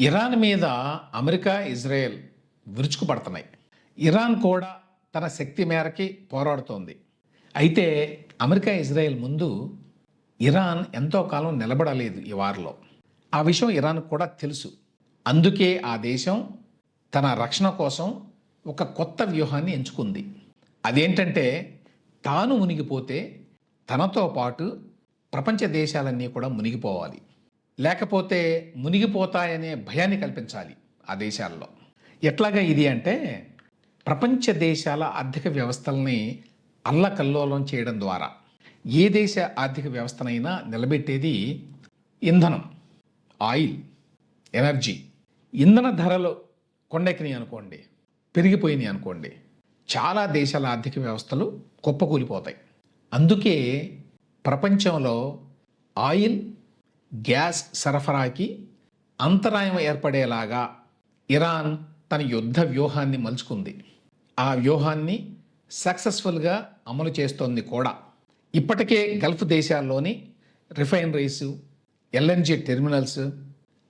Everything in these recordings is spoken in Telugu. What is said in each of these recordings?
ఇరాన్ మీద అమెరికా, ఇజ్రాయెల్ విరుచుకుపడుతున్నాయి. ఇరాన్ కూడా తన శక్తి మేరకి పోరాడుతోంది. అయితే అమెరికా, ఇజ్రాయెల్ ముందు ఇరాన్ ఎంతో కాలం నిలబడలేదు ఈ వార్లో. ఆ విషయం ఇరాన్కు కూడా తెలుసు. అందుకే ఆ దేశం తన రక్షణ కోసం ఒక కొత్త వ్యూహాన్ని ఎంచుకుంది. అదేంటంటే, తాను మునిగిపోతే తనతో పాటు ప్రపంచ దేశాలన్నీ కూడా మునిగిపోవాలి. లేకపోతే మునిగిపోతాయనే భయాన్ని కల్పించాలి ఆ దేశాల్లో. ఎట్లాగా ఇది అంటే, ప్రపంచ దేశాల ఆర్థిక వ్యవస్థల్ని అల్లకల్లోలం చేయడం ద్వారా ఏ దేశ ఆర్థిక వ్యవస్థనైనా నిలబెట్టేది ఇంధనం, ఆయిల్, ఎనర్జీ. ఇంధన ధరలు కొండెక్కినాయి అనుకోండి, పెరిగిపోయినాయి అనుకోండి, చాలా దేశాల ఆర్థిక వ్యవస్థలు కుప్పకూలిపోతాయి. అందుకే ప్రపంచంలో ఆయిల్, గ్యాస్ సరఫరాకి అంతరాయం ఏర్పడేలాగా ఇరాన్ తన యుద్ధ వ్యూహాన్ని మలుచుకుంది. ఆ వ్యూహాన్ని సక్సెస్ఫుల్గా అమలు చేస్తోంది కూడా. ఇప్పటికే గల్ఫ్ దేశాల్లోని refineries, LNG terminals,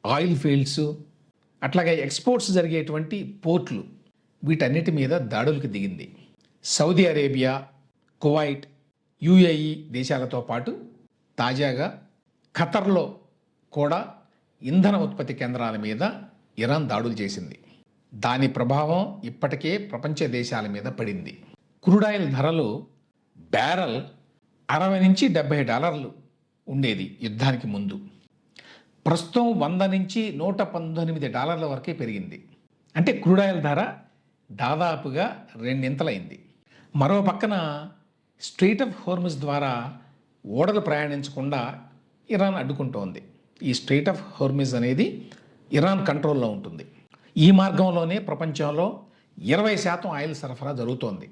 oil fields, అట్లాగే ఎక్స్పోర్ట్స్ జరిగేటువంటి పోర్ట్లు, వీటన్నిటి మీద దాడులకు దిగింది. సౌదీ అరేబియా, కువైట్, యుఏఈ దేశాలతో పాటు తాజాగా ఖతర్లో కూడా ఇంధన ఉత్పత్తి కేంద్రాల మీద ఇరాన్ దాడులు చేసింది. దాని ప్రభావం ఇప్పటికే ప్రపంచ దేశాల మీద పడింది. క్రూడాయిల్ ధరలు బ్యారెల్ $60 నుంచి $70 ఉండేది యుద్ధానికి ముందు. ప్రస్తుతం $100 నుంచి $119 వరకే పెరిగింది. అంటే క్రూడాయిల్ ధర దాదాపుగా రెండింతలైంది. మరో పక్కన స్ట్రెయిట్ ఆఫ్ హోర్ముజ్ ద్వారా ఓడలు ప్రయాణించకుండా ఇరాన్ అడ్డుకుంటోంది. ఈ స్ట్రెయిట్ ఆఫ్ హోర్ముజ్ అనేది ఇరాన్ కంట్రోల్లో ఉంటుంది. ఈ మార్గంలోనే ప్రపంచంలో 20% ఆయిల్ సరఫరా జరుగుతోంది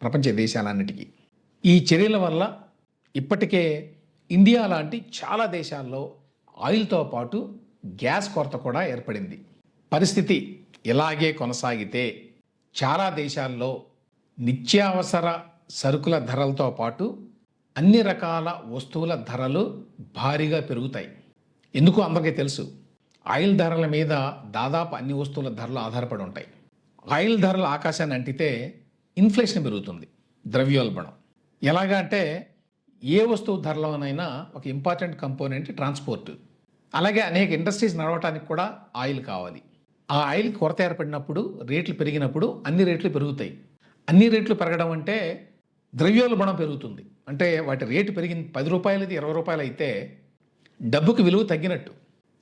ప్రపంచ దేశాలన్నిటికీ. ఈ చర్యల వల్ల ఇప్పటికే ఇండియా లాంటి చాలా దేశాల్లో ఆయిల్తో పాటు గ్యాస్ కొరత కూడా ఏర్పడింది. పరిస్థితి ఇలాగే కొనసాగితే చాలా దేశాల్లో నిత్యావసర సరుకుల ధరలతో పాటు అన్ని రకాల వస్తువుల ధరలు భారీగా పెరుగుతాయి. ఎందుకు అందరికీ తెలుసు, ఆయిల్ ధరల మీద దాదాపు అన్ని వస్తువుల ధరలు ఆధారపడి ఉంటాయి. ఆయిల్ ధరలు ఆకాశాన్ని అంటితే ఇన్ఫ్లేషన్ పెరుగుతుంది, ద్రవ్యోల్బణం. ఎలాగా అంటే, ఏ వస్తువు ధరలోనైనా ఒక ఇంపార్టెంట్ కంపోనెంట్ ట్రాన్స్పోర్ట్. అలాగే అనేక ఇండస్ట్రీస్ నడవటానికి కూడా ఆయిల్ కావాలి. ఆ ఆయిల్ కొరత ఏర్పడినప్పుడు, రేట్లు పెరిగినప్పుడు అన్ని రేట్లు పెరుగుతాయి. అన్ని రేట్లు పెరగడం అంటే ద్రవ్యోల్బణం పెరుగుతుంది. అంటే వాటి రేటు పెరిగింది ₹10, ₹20 అయితే డబ్బుకి విలువ తగ్గినట్టు.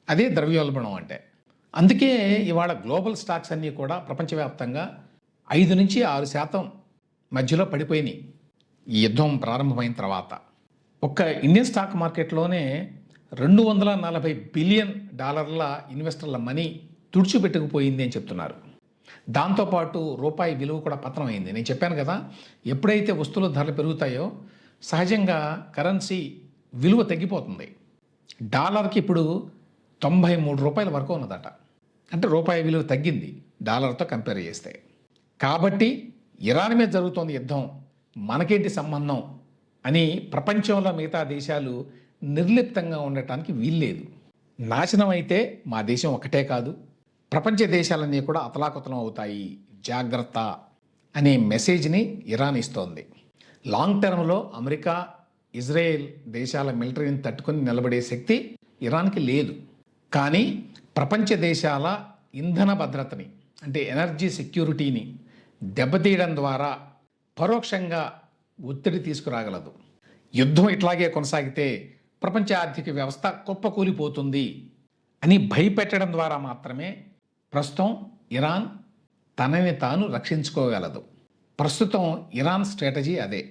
అదే ద్రవ్యోల్బణం అంటే. అందుకే ఇవాళ గ్లోబల్ స్టాక్స్ అన్నీ కూడా ప్రపంచవ్యాప్తంగా 5 నుంచి 6% మధ్యలో పడిపోయినాయి ఈ యుద్ధం ప్రారంభమైన తర్వాత. ఒక్క ఇండియన్ స్టాక్ మార్కెట్లోనే $240 బిలియన్ ఇన్వెస్టర్ల మనీ తుడిచిపెట్టుకుపోయింది అని చెప్తున్నారు. దాంతోపాటు రూపాయి విలువ కూడా పతనం అయింది. నేను చెప్పాను కదా, ఎప్పుడైతే వస్తువుల ధరలు పెరుగుతాయో సహజంగా కరెన్సీ విలువ తగ్గిపోతుంది. డాలర్కి ఇప్పుడు $93 వరకు ఉన్నదట. అంటే రూపాయి విలువ తగ్గింది డాలర్తో కంపేర్ చేస్తే. కాబట్టి ఇరాన్ మీద జరుగుతోంది యుద్ధం, మనకేంటి సంబంధం అని ప్రపంచంలో మిగతా దేశాలు నిర్లిప్తంగా ఉండటానికి వీల్లేదు. నాశనం అయితే మా దేశం ఒకటే కాదు, ప్రపంచ దేశాలన్నీ కూడా అతలాకుతలం అవుతాయి, జాగ్రత్త అనే మెసేజ్ని ఇరాన్ ఇస్తోంది. లాంగ్ టర్మ్లో అమెరికా, ఇజ్రాయెల్ దేశాల మిలిటరీని తట్టుకొని నిలబడే శక్తి ఇరాన్కి లేదు. కానీ ప్రపంచ దేశాల ఇంధన భద్రతని, అంటే ఎనర్జీ సెక్యూరిటీని దెబ్బతీయడం ద్వారా పరోక్షంగా ఒత్తిడి తీసుకురాగలదు. యుద్ధం ఇట్లాగే కొనసాగితే ప్రపంచ ఆర్థిక వ్యవస్థ కుప్పకూలిపోతుంది అని భయపెట్టడం ద్వారా మాత్రమే ప్రస్తుతం ఇరాన్ తనని తాను రక్షించుకోగలదు. ప్రస్తుతం ఇరాన్ స్ట్రాటజీ అదే.